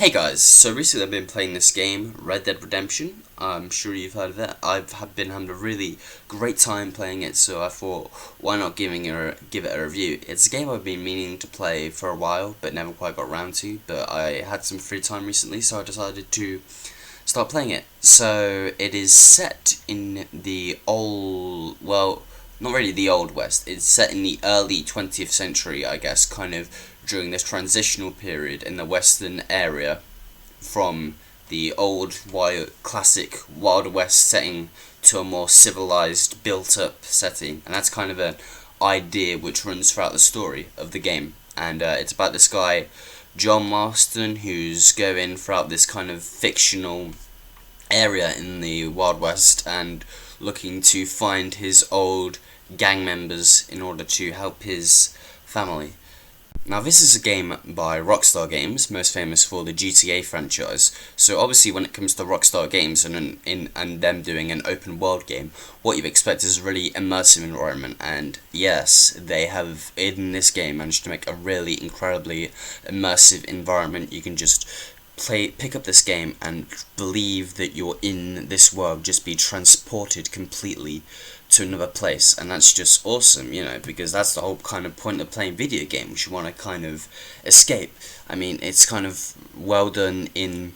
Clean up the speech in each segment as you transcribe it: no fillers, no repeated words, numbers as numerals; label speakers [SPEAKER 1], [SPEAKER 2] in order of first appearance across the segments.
[SPEAKER 1] Hey guys, so recently I've been playing this game, Red Dead Redemption. I'm sure you've heard of it. Been having a really great time playing it, so I thought, why not give it a review? It's a game I've been meaning to play for a while, but never quite got around to, but I had some free time recently, so I decided to start playing it. So, it is set in the not really the Old West, it's set in the early 20th century, I guess, kind of during this transitional period in the western area from the old classic Wild West setting to a more civilized, built-up setting, and that's kind of an idea which runs throughout the story of the game. And it's about this guy, John Marston, who's going throughout this kind of fictional area in the Wild West and looking to find his old gang members in order to help his family. Now, this is a game by Rockstar Games, most famous for the GTA franchise. So obviously when it comes to Rockstar Games and them doing an open world game, what you expect is a really immersive environment, and yes, they have in this game managed to make a really incredibly immersive environment. You can just pick up this game and believe that you're in this world, just be transported completely to another place, and that's just awesome, because that's the whole kind of point of playing video games. You want to kind of escape. I mean, it's kind of well done in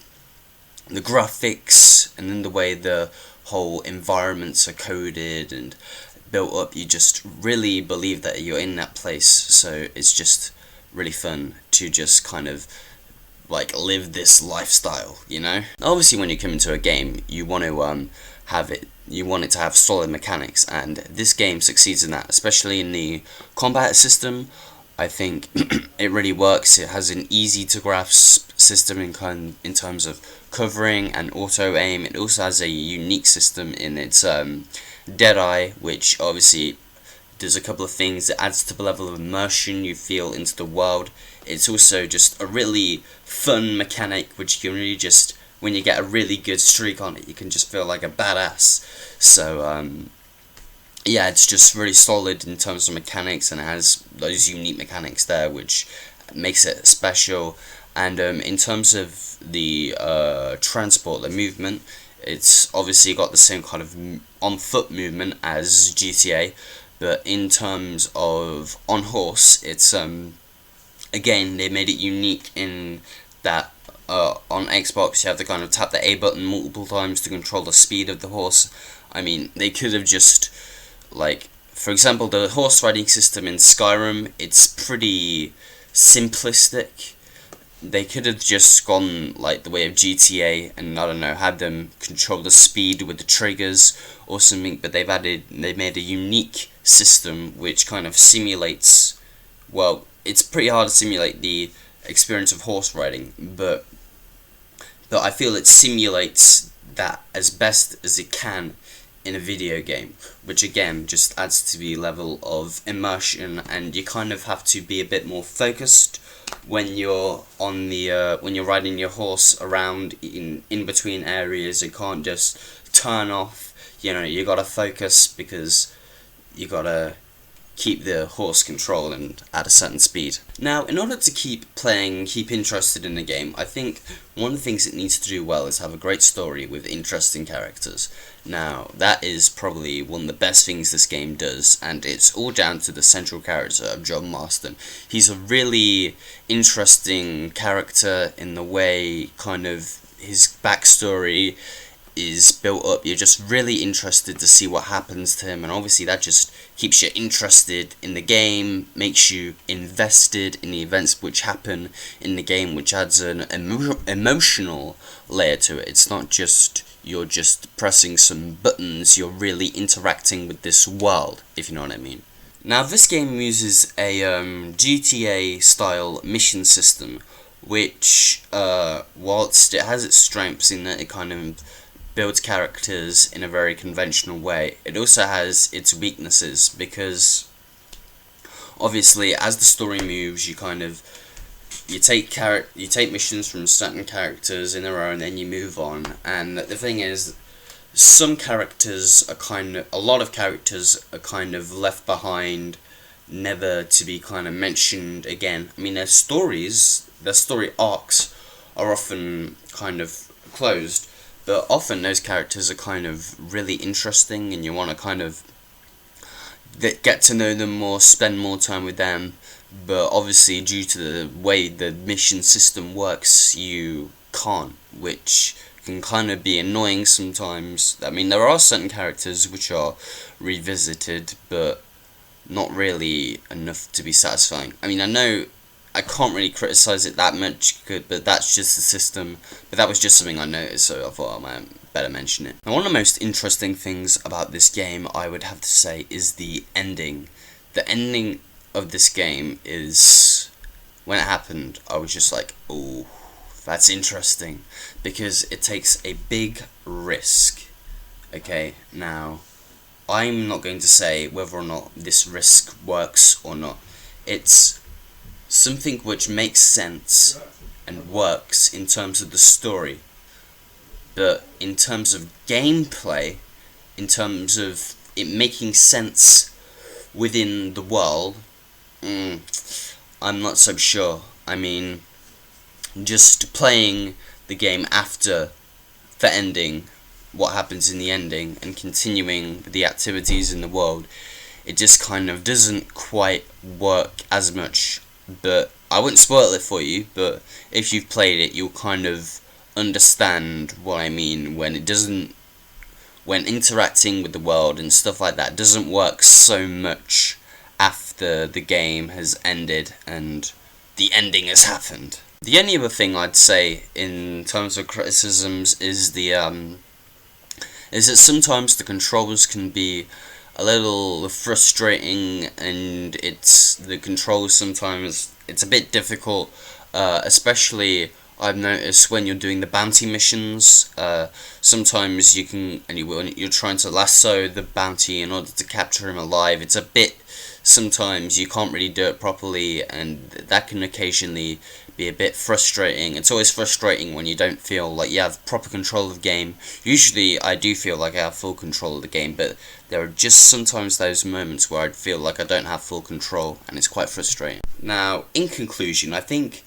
[SPEAKER 1] the graphics and in the way the whole environments are coded and built up. You just really believe that you're in that place, so it's just really fun to just kind of live this lifestyle, Obviously, when you come into a game, you want to you want it to have solid mechanics, and this game succeeds in that, especially in the combat system. I think it really works. It has an easy to grasp system in terms of covering and auto aim. It also has a unique system in its Deadeye, which obviously does a couple of things. It adds to the level of immersion you feel into the world. It's also just a really fun mechanic, which you can really just, when you get a really good streak on it, you can just feel like a badass. So, yeah, it's just really solid in terms of mechanics, and it has those unique mechanics there, which makes it special. And in terms of the transport, the movement, it's obviously got the same kind of on-foot movement as GTA, but in terms of on horse, it's again, they made it unique in that on Xbox you have to kind of tap the A button multiple times to control the speed of the horse. I mean, they could have just, for example, the horse riding system in Skyrim, it's pretty simplistic. They could have just gone the way of GTA and, I don't know, had them control the speed with the triggers or something, but they made a unique system which kind of simulates, it's pretty hard to simulate the experience of horse riding, but I feel it simulates that as best as it can in a video game, which again just adds to the level of immersion, and you kind of have to be a bit more focused when you're on the when you're riding your horse around in between areas. You can't just turn off, you gotta focus, because you gotta keep the horse controlled and at a certain speed. Now, in order to keep interested in the game, I think one of the things it needs to do well is have a great story with interesting characters. Now, that is probably one of the best things this game does, and it's all down to the central character of John Marston. He's a really interesting character in the way kind of his backstory is built up. You're just really interested to see what happens to him, and obviously that just keeps you interested in the game, makes you invested in the events which happen in the game, which adds an emotional layer to it. It's not just you're just pressing some buttons, you're really interacting with this world, if you know what I mean. Now, this game uses a GTA style mission system, which whilst it has its strengths in that it kind of builds characters in a very conventional way, it also has its weaknesses, because obviously as the story moves, you take missions from certain characters in a row and then you move on. And the thing is, a lot of characters are kind of left behind, never to be kind of mentioned again. I mean, their story arcs are often kind of closed, but often those characters are kind of really interesting, and you want to kind of get to know them more, spend more time with them. But obviously, due to the way the mission system works, you can't, which can kind of be annoying sometimes. I mean, there are certain characters which are revisited, but not really enough to be satisfying. I mean, I know I can't really criticize it that much, but that's just the system. But that was just something I noticed, so I thought I might better mention it. Now, one of the most interesting things about this game, I would have to say, is the ending. The ending of this game is, when it happened, I was just like, oh, that's interesting, because it takes a big risk. Okay, now, I'm not going to say whether or not this risk works or not. It's something which makes sense and works in terms of the story, but in terms of gameplay, in terms of it making sense within the world, I'm not so sure. I mean, just playing the game after the ending, what happens in the ending, and continuing the activities in the world, it just kind of doesn't quite work as much. But I wouldn't spoil it for you, but if you've played it, you'll kind of understand what I mean when it doesn't, when interacting with the world and stuff like that doesn't work so much after the game has ended and the ending has happened. The only other thing I'd say in terms of criticisms is is that sometimes the controls can be a little frustrating, and the controls sometimes it's a bit difficult, especially I've noticed when you're doing the bounty missions. Sometimes you're trying to lasso the bounty in order to capture him alive. It's a bit, sometimes you can't really do it properly, and that can occasionally be a bit frustrating. It's always frustrating when you don't feel like you have proper control of the game. Usually I do feel like I have full control of the game, but there are just sometimes those moments where I feel like I don't have full control, and it's quite frustrating. Now, in conclusion, I think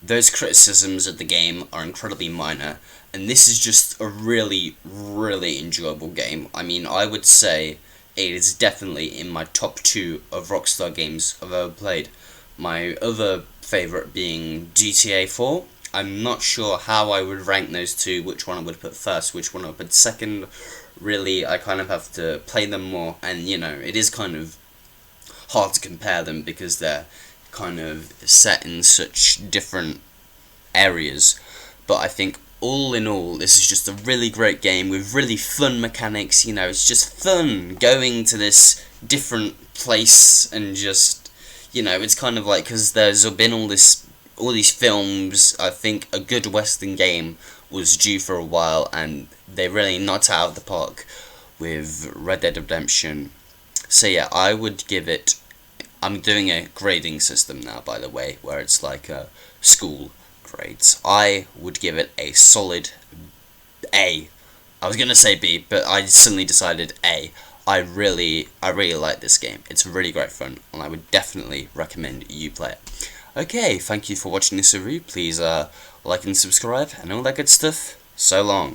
[SPEAKER 1] those criticisms of the game are incredibly minor, and this is just a really, really enjoyable game. I mean, I would say it is definitely in my top 2 of Rockstar games I've ever played. My other favourite being GTA 4. I'm not sure how I would rank those two, which one I would put first, which one I would put second. Really, I kind of have to play them more, and you know, it is kind of hard to compare them because they're kind of set in such different areas. But I think all in all, this is just a really great game with really fun mechanics. You know, it's just fun going to this different place, and just, you know, it's kind of like, because there's been all these films. I think a good Western game was due for a while, and they really knocked out of the park with Red Dead Redemption. So yeah, I would give it, I'm doing a grading system now, by the way, where it's like school grades. I would give it a solid A. I was gonna say B, but I suddenly decided A. I really like this game. It's really great fun, and I would definitely recommend you play it. Okay, thank you for watching this review. Please like and subscribe and all that good stuff. So long.